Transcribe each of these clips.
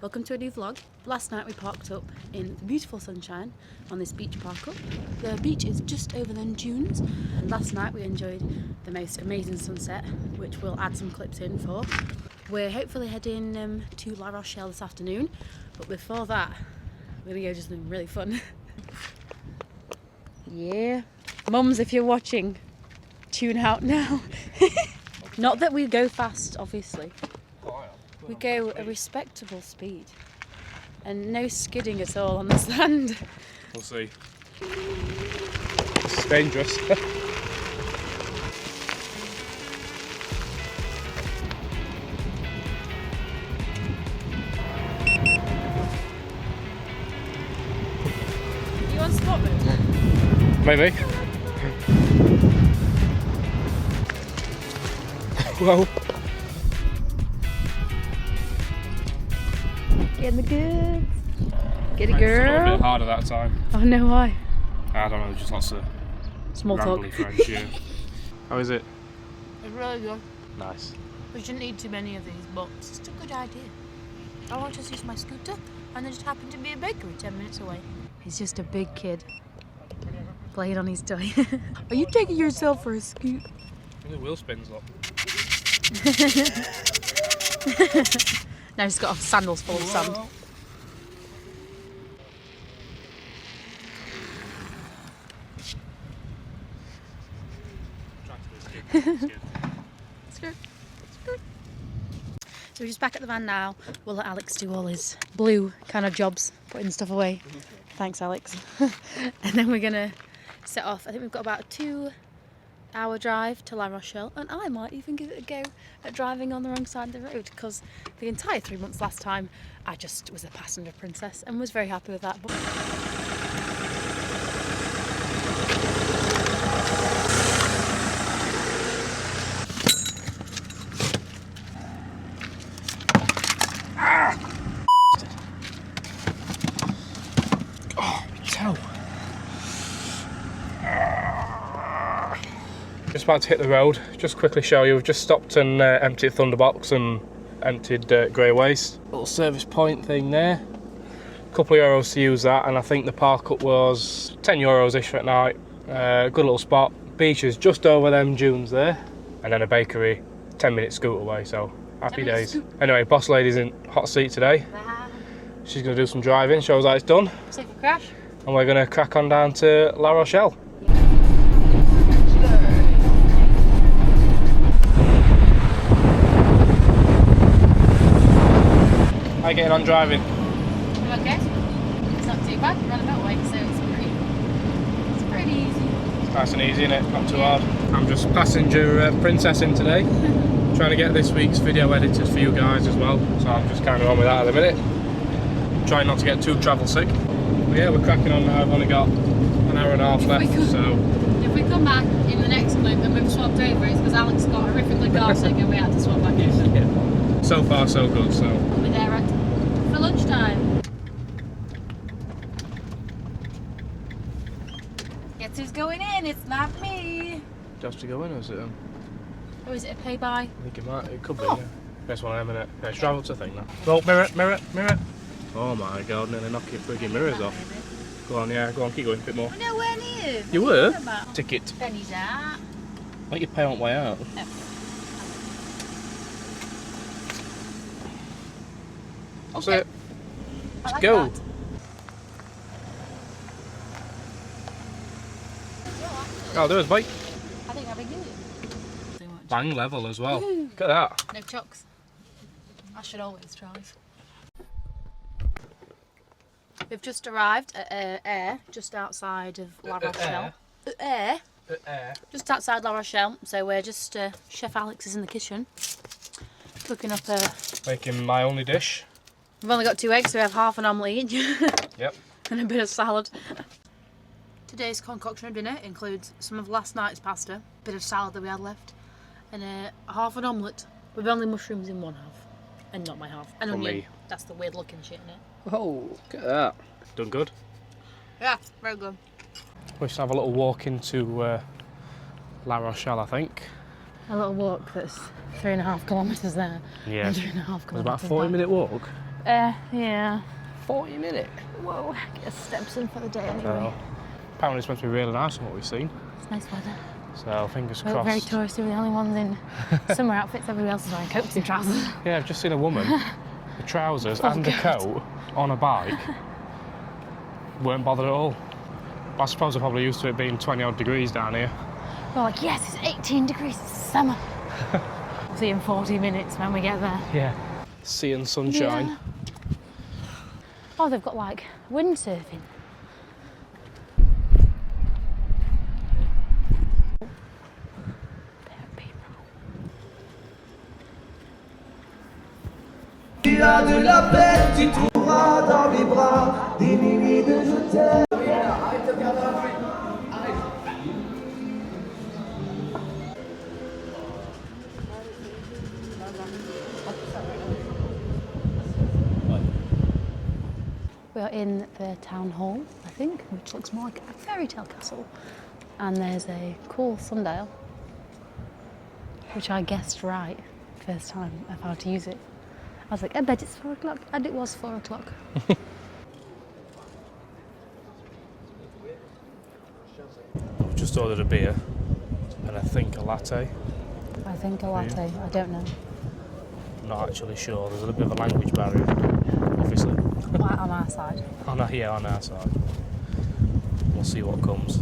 welcome to a new vlog. Last night we parked up in the beautiful sunshine on this beach park up. The beach is just over the dunes, and last night we enjoyed the most amazing sunset, which we'll add some clips in for. We're hopefully heading to La Rochelle this afternoon, but before that we're gonna go do something really fun. Yeah, mums, if you're watching, tune out now. Not that we go fast, obviously. We go a respectable speed and no skidding at all on the sand. We'll see. It's dangerous. You on spot mode? Maybe. Whoa. Getting the goods. Get it, Right, a girl. bit harder that time. Oh no, why? I don't know, just lots of Small talk. rambly French, yeah. How is it? It's really good. Nice. We shouldn't eat too many of these, but it's just a good idea. I want to use my scooter, and there just happened to be a bakery 10 minutes away. He's just a big kid playing on his toy. Are you taking yourself for a scoot? The wheel spins up. Now he's got sandals full of sand. Skirt. So we're just back at the van now. We'll let Alex do all his blue kind of jobs, putting stuff away. Thanks, Alex. And then we're gonna set off. I think we've got about a 2-hour drive to La Rochelle, and I might even give it a go at driving on the wrong side of the road, because the entire 3 months last time I just was a passenger princess and was very happy with that. But Just about to hit the road. Just quickly show you, we've just stopped and emptied Thunderbox and emptied grey waste. Little service point thing there. Couple of euros to use that, and I think the park up was 10 euros ish at night. Good little spot. Beach is just over them dunes there, and then a bakery 10-minute scoot away, so happy days. Anyway, boss lady's in hot seat today. She's going to do some driving, shows how it's done. safe for crash. And we're going to crack on down to La Rochelle. How are you getting on driving? Okay. It's not too bad. We're on a motorway, so it's pretty easy. It's nice and easy, innit? Not too hard. I'm just passenger princessing today. Trying to get this week's video edited for you guys as well. So I'm just kind of on with that at the minute. Trying not to get too travel sick. But yeah, we're cracking on now. I've only got an hour and a half left, so... If we come back in the next clip and we've swapped over, it's because Alex got horrifically car sick and we had to swap back over. Yeah. So far, so good, so... We're there for lunchtime. Guess who's going in? It's not me. Just to go in, or is it? Or is it a pay by? I think it might. It could be, yeah. That's one of them, innit? Yeah, it's travel to thing now. Oh, mirror, mirror, mirror. Oh my god, nearly knock your frigging mirrors off. Go on, yeah, go on, keep going a bit more. We're nowhere near. You were? About? Ticket. Pennies out. Let you pay on the way out. No. That's Okay. it. I Let's like go. that. Oh, there's bike. I think I'll be good. Bang level as well. Woo. Look at that. No chocks. I should always drive. We've just arrived at Air, just outside of La Rochelle. Air? Just outside La Rochelle. So we're just, Chef Alex is in the kitchen, cooking up a... Making my only dish. We've only got 2 eggs, so we have half an omelette each. Yep. And a bit of salad. Today's concoction of dinner includes some of last night's pasta, a bit of salad that we had left, and half an omelette with only mushrooms in one half. And not my half. And onion. Me. That's the weird looking shit in it. Oh, look at that. Done good. Yeah, very good. We should have a little walk into La Rochelle, I think. A little walk that's 3.5 kilometres there. Yeah. And 3.5 kilometres It's about a back. 40-minute walk. Yeah. 40 minutes? Whoa, get your steps in for the day anyway. So, apparently it's meant to be really nice from what we've seen. It's nice weather. So fingers We look crossed. very touristy, we're the only ones in summer outfits, everybody else is wearing coats and trousers. Yeah, I've just seen a woman with trousers Full and a coat on a bike. Weren't bothered at all. But I suppose they're probably used to it being 20 odd degrees down here. We're like, yes, it's 18 degrees, it's summer. We'll see you in 40 minutes when we get there. Yeah. Sea and sunshine. Yeah. Oh, they've got like windsurfing. Il y a de la peine, tu trouveras dans mes bras des milliers de je t'aime. We are in the town hall, I think, which looks more like a fairy tale castle. And there's a cool sundial, which I guessed right first time of how to use it. I was like, I bet it's 4 o'clock, and it was 4 o'clock. I've just ordered a beer and I think a latte. I think a latte, I don't know. Not actually sure. There's a little bit of a language barrier, obviously. Right on our side. On our side. We'll see what comes.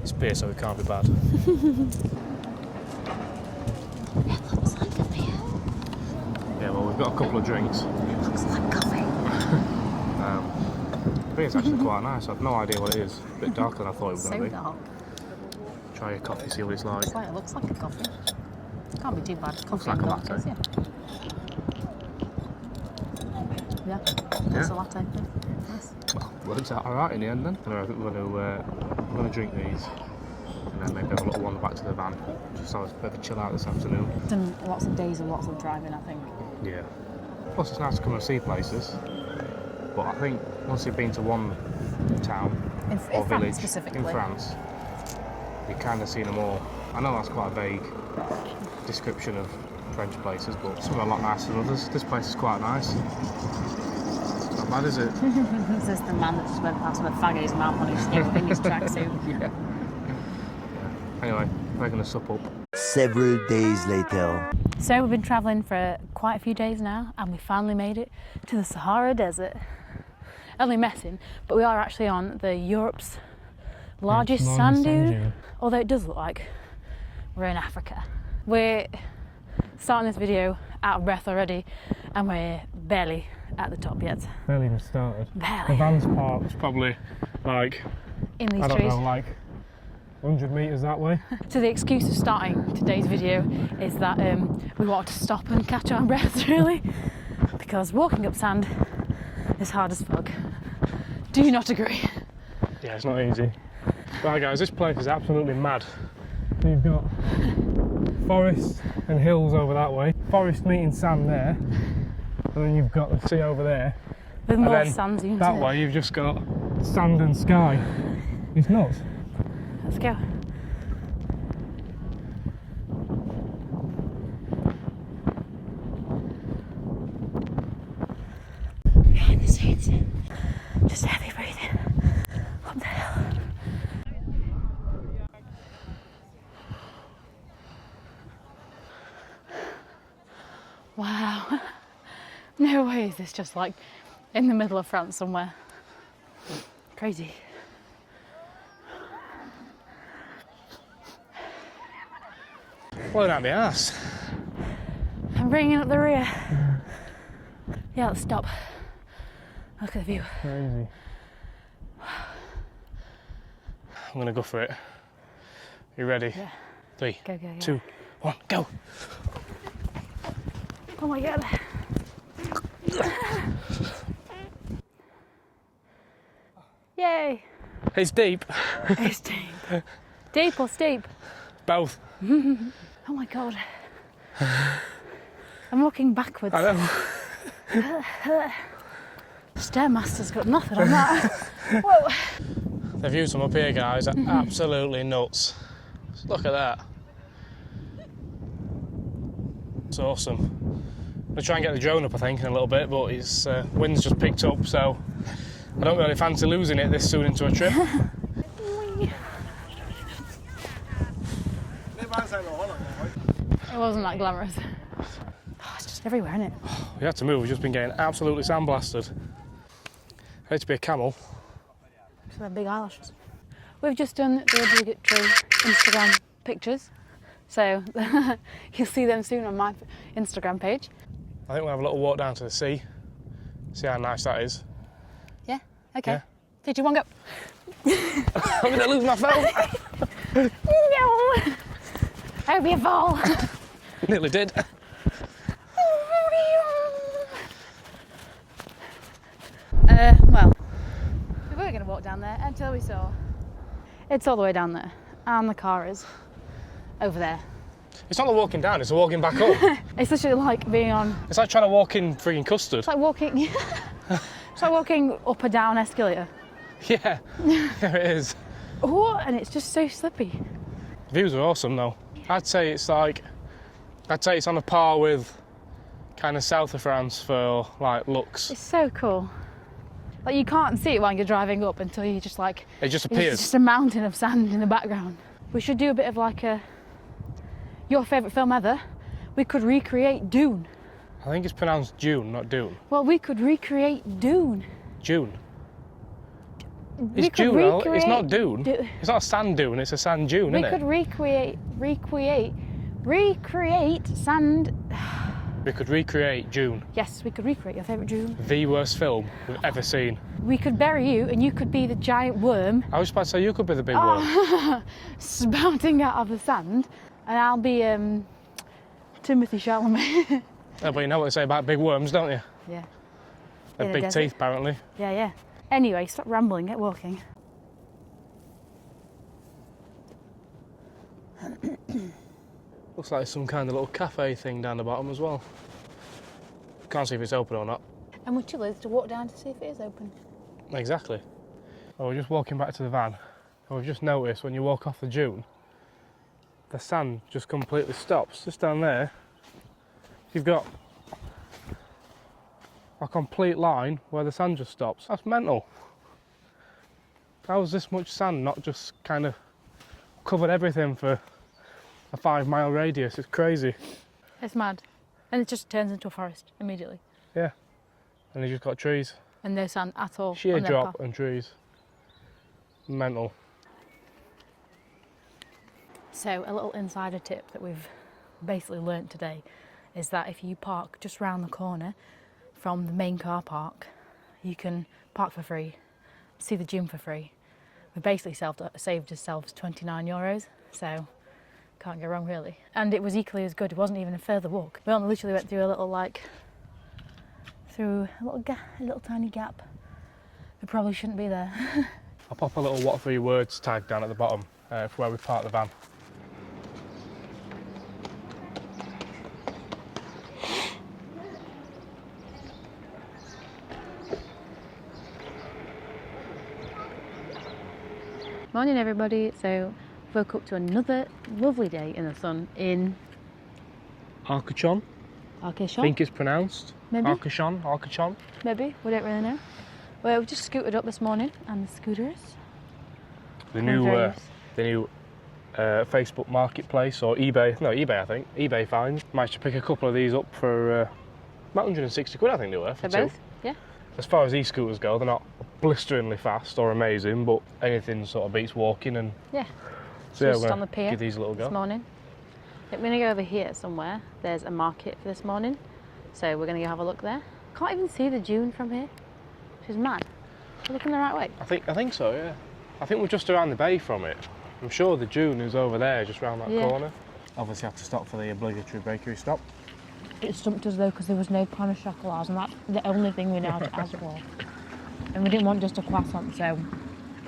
It's beer, so it can't be bad. It looks like a beer. Yeah, well, we've got a couple of drinks. It looks like coffee. Beer's actually quite nice. I've no idea what it is. A bit darker than I thought it was going to So be. dark. Try a coffee, see what it's like. It looks like a coffee. Can't be too bad. Coffee like and a milk latte. is, yeah. Yeah, it's a latte. Yeah. Nice. Well, works out alright in the end then. Anyway, I think we're going to drink these and then maybe have a little wander back to the van. Just have a bit of a chill out this afternoon. Done lots of days of lots of driving, I think. Yeah. Plus it's nice to come and see places. But I think once you've been to one town In or France village specifically. in France, you've kind of seen them all. I know that's quite a vague description of French places, but some are a lot nicer than others. This place is quite nice. Not bad, is it? This is the man that just went past with a fag in his mouth on his in his tracksuit. Yeah. Anyway, we're going to sup up. Several days later. So we've been travelling for quite a few days now, and we finally made it to the Sahara Desert. Only messing, but we are actually on the Europe's largest sand dune. Although it does look like we're in Africa. We're starting this video out of breath already, and we're barely at the top yet. Barely even started. Barely. The van's parked probably like, In these I don't trees. know, like 100 metres that way. So the excuse of starting today's video is that we wanted to stop and catch our breaths, really, because walking up sand is hard as fuck. Do you not agree? Yeah, it's not easy. Right guys, this place is absolutely mad. You've got forest and hills over that way, forest meeting sand there, and then you've got the sea over there. With And more then sand dunes. that way you've just got sand and sky. It's nuts. Let's go. Behind the scenes, just heavy breathing up the hill. Wow. No way is this just like in the middle of France somewhere. Crazy. Blowing out my ass. I'm bringing up the rear. Yeah, let's stop. Look at the view. Crazy. I'm gonna go for it. You ready? Yeah. 3, Go, go, go. 2, 1, go! Oh my god. Yay! It's deep. It's deep. Deep or steep? Both. Oh my god. I'm looking backwards. I know. Stairmaster's got nothing on that. Whoa. The views from up here, guys, are absolutely nuts. Look at that. It's awesome. I'm gonna try and get the drone up, I think, in a little bit, but it's wind's just picked up, so I don't really fancy losing it this soon into a trip. It wasn't that glamorous. Oh, it's just everywhere, isn't it? We had to move, we've just been getting absolutely sandblasted. I hate to be a camel. Just have big eyelashes. We've just done the obligatory Instagram pictures, so you'll see them soon on my Instagram page. I think we'll have a little walk down to the sea, see how nice that is. Yeah, okay. Yeah. 3, 2, 1, go. I'm gonna lose my phone! No! I hope you fall. Nearly did. Well, we were going to walk down there until we saw it's all the way down there, and the car is over there. It's not the walking down, it's the walking back up. It's literally like being on. It's like trying to walk in freaking custard. It's like walking. It's like walking up a down escalator. Yeah, there it is. Oh, and it's just so slippy. The views are awesome though. I'd say it's on a par with kind of south of France for like looks. It's so cool. Like you can't see it while you're driving up until you just like. It just It's appears. just a mountain of sand in the background. We should do a bit of like your favourite film ever. We could recreate Dune. I think it's pronounced June, not Dune. Well, we could recreate Dune. June. We It's could June, though. It's recreate not dune. Du- It's not a sand dune, it's a sand dune, We isn't could it? recreate sand. We could recreate June, Yes, we could recreate your favourite Dune. the worst film we've ever seen. We could bury you and you could be the giant worm I was about to say you could be the big one. spouting out of the sand, and I'll be Timothy Chalamet. Yeah, but you know what they say about big worms, don't you? Yeah. They're In a big desert. teeth, apparently. Yeah, yeah. Anyway, stop rambling, get walking. Looks like some kind of little cafe thing down the bottom as well. Can't see if it's open or not. And we're too lazy to walk down to see if it is open. Exactly. Well, we're just walking back to the van, and we've just noticed when you walk off the dune, the sand just completely stops. Just down there, you've got a complete line where the sand just stops. That's mental. How is this much sand not just kind of covered everything for a 5-mile radius? It's crazy. It's mad. And it just turns into a forest immediately. Yeah. And you just got trees. And no sand at all. Sheer on their drop path. and trees. Mental. So a little insider tip that we've basically learnt today is that if you park just round the corner from the main car park, you can park for free, see the gym for free. We basically saved ourselves €29, so can't go wrong really. And it was equally as good. It wasn't even a further walk. We only literally went through a little a little tiny gap. We probably shouldn't be there. I'll pop a little what 3 words tag down at the bottom for where we park the van. Morning everybody. So woke up to another lovely day in the sun in Arcachon, I Arcachon. think it's pronounced. Maybe. Arcachon. Maybe, we don't really know. Well, we just scooted up this morning and the scooters. The Kind new, of Facebook marketplace or eBay. No, eBay. I think eBay finds. Managed to pick a couple of these up for about 160 quid. I think they were for For two. both? Yeah. As far as e-scooters go, they're not blisteringly fast or amazing, but anything sort of beats walking. And Yeah. so yeah, Just we're on the pier give these a little this go. morning. I'm going to go over here somewhere. There's a market for this morning. So we're going to go have a look there. Can't even see the dune from here, which is mad. We're looking the right way. I think so. Yeah. I think we're just around the bay from it. I'm sure the dune is over there, just round that Yeah. corner. Obviously, have to stop for the obligatory bakery stop. It stumped us though because there was no pain au chocolat, and that's the only thing we now had to ask for. And we didn't want just a croissant, so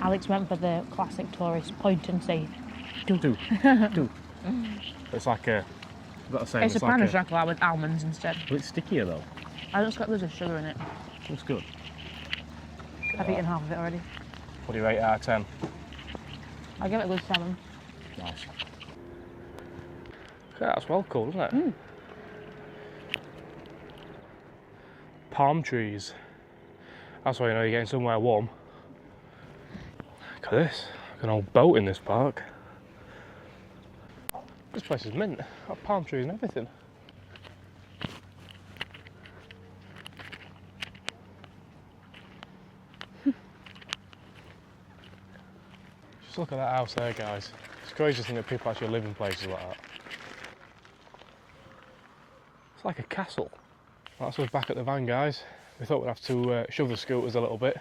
Alex went for the classic tourist point and say, Do. It's like a. I've got to say, it's a like pain au chocolat with almonds instead. a bit stickier though. I just got loads of sugar in it. Looks good. I've eaten half of it already. What do you rate out of 10? I give it a good 7. Nice. Yeah, that's well cool, isn't it? palm trees. That's why you know you're getting somewhere warm. Look at this, like an old boat in this park. This place is mint, got palm trees and everything. Just look at that house there, guys. It's crazy to think that people actually live in places like that. It's like a castle. That's us back at the van, guys. We thought we'd have to shove the scooters a little bit.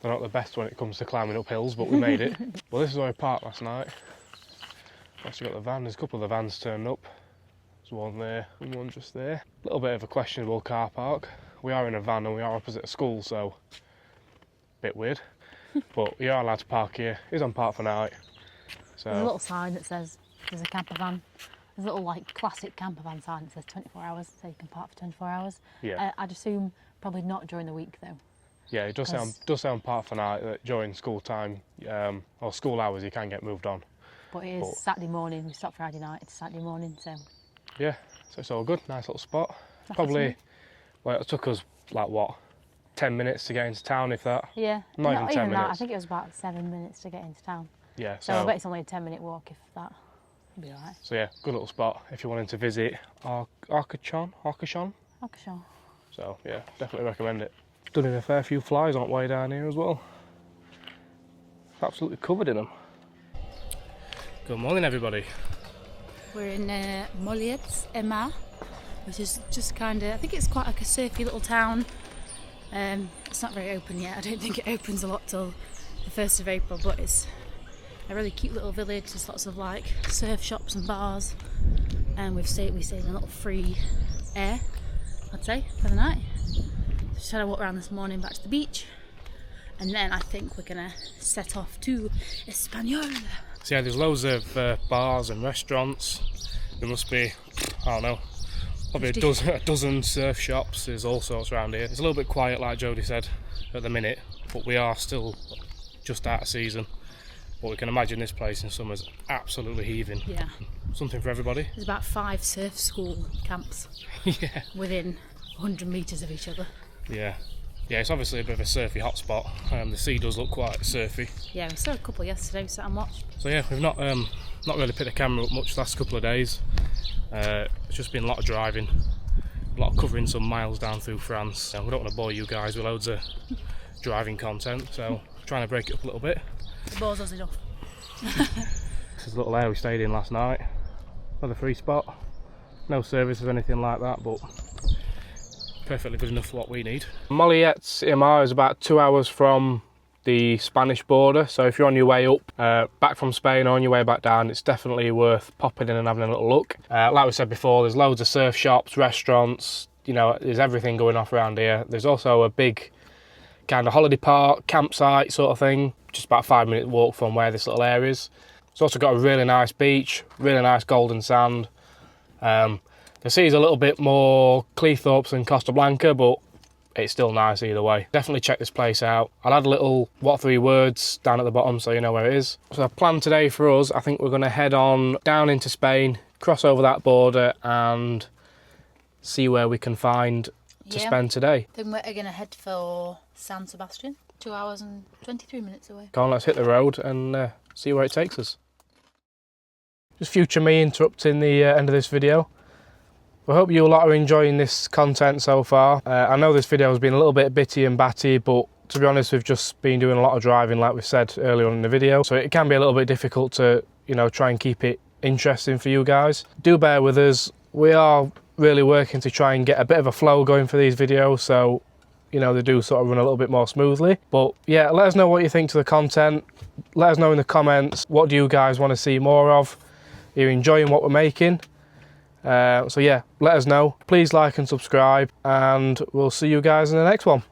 They're not the best when it comes to climbing up hills, but we made it. Well, this is where we parked last night. Actually got the van. There's a couple of the vans turned up. There's one there and one just there. A little bit of a questionable car park. We are in a van and we are opposite a school, so a bit weird. But you are allowed to park here. It's on park for night. So There's a little sign that says there's a camper van. There's a little like classic camper van sign that says 24 hours, so you can park for 24 hours. yeah, I'd assume probably not during the week though. yeah, it does say on park for night that during school time or school hours you can get moved on. But it is Saturday morning. We stop Friday night. It's Saturday morning, so Yeah, so it's all good. Nice little spot. Nothing Probably, well, it took us like what, 10 minutes to get into town, if that. yeah. Not even 10 that. I minutes. think it was about 7 minutes to get into town. Yeah, So I bet it's only a 10-minute walk if that. It'll be alright. So yeah, good little spot if you're wanting to visit Arcachon. Okay, sure. So yeah, definitely recommend it. Done in a fair few flies on the way down here as well. Absolutely covered in them. Good morning, everybody. We're in Molliets, which is just kind of, I think it's quite like a surfy little town. It's not very open yet. I don't think it opens a lot till the 1st of April, but it's a really cute little village. There's lots of like surf shops and bars, and we stayed in a little free air, I'd say, for the night. Just had a walk around this morning back to the beach, and then I think we're gonna set off to Español. So yeah, there's loads of bars and restaurants. There must be, I don't know, probably a dozen surf shops. There's all sorts around here. It's a little bit quiet, like Jodie said, at the minute, but we are still just out of season. But we can imagine this place in summer's absolutely heaving. Yeah. Something for everybody. There's about 5 surf school camps Yeah. within 100 metres of each other. Yeah. Yeah, it's obviously a bit of a surfy hotspot. The sea does look quite surfy. Yeah, we saw a couple yesterday, we sat and watched. So yeah, we've not really picked the camera up much the last couple of days. It's just been a lot of driving, a lot of covering some miles down through France. We don't want to bore you guys with loads of driving content, so trying to break it up a little bit. It bores us enough. This is a little area we stayed in last night. Another free spot. No service or anything like that, but perfectly good enough for what we need. Molliets is about 2 hours from the Spanish border, so if you're on your way up back from Spain or on your way back down, it's definitely worth popping in and having a little look. Like we said before, there's loads of surf shops, restaurants, you know, there's everything going off around here. There's also a big kind of holiday park, campsite sort of thing, just about a 5-minute walk from where this little area is. It's also got a really nice beach, really nice golden sand. The sea's a little bit more Cleethorpes than Costa Blanca, but it's still nice either way. Definitely check this place out. I'll add a little what 3 words down at the bottom so you know where it is. So the plan today for us, I think we're going to head on down into Spain, cross over that border and see where we can find to spend today. Then we're going to head for San Sebastian, 2 hours and 23 minutes away. Come on, let's hit the road and see where it takes us. Just future me interrupting the end of this video. We hope you lot are enjoying this content so far. I know this video has been a little bit bitty and batty, but to be honest, we've just been doing a lot of driving like we said earlier on in the video. So it can be a little bit difficult to, you know, try and keep it interesting for you guys. Do bear with us. We are really working to try and get a bit of a flow going for these videos, so, you know, they do sort of run a little bit more smoothly. But yeah, let us know what you think to the content. Let us know in the comments, what do you guys want to see more of? Are you enjoying what we're making? So yeah, let us know. Please like and subscribe, and we'll see you guys in the next one.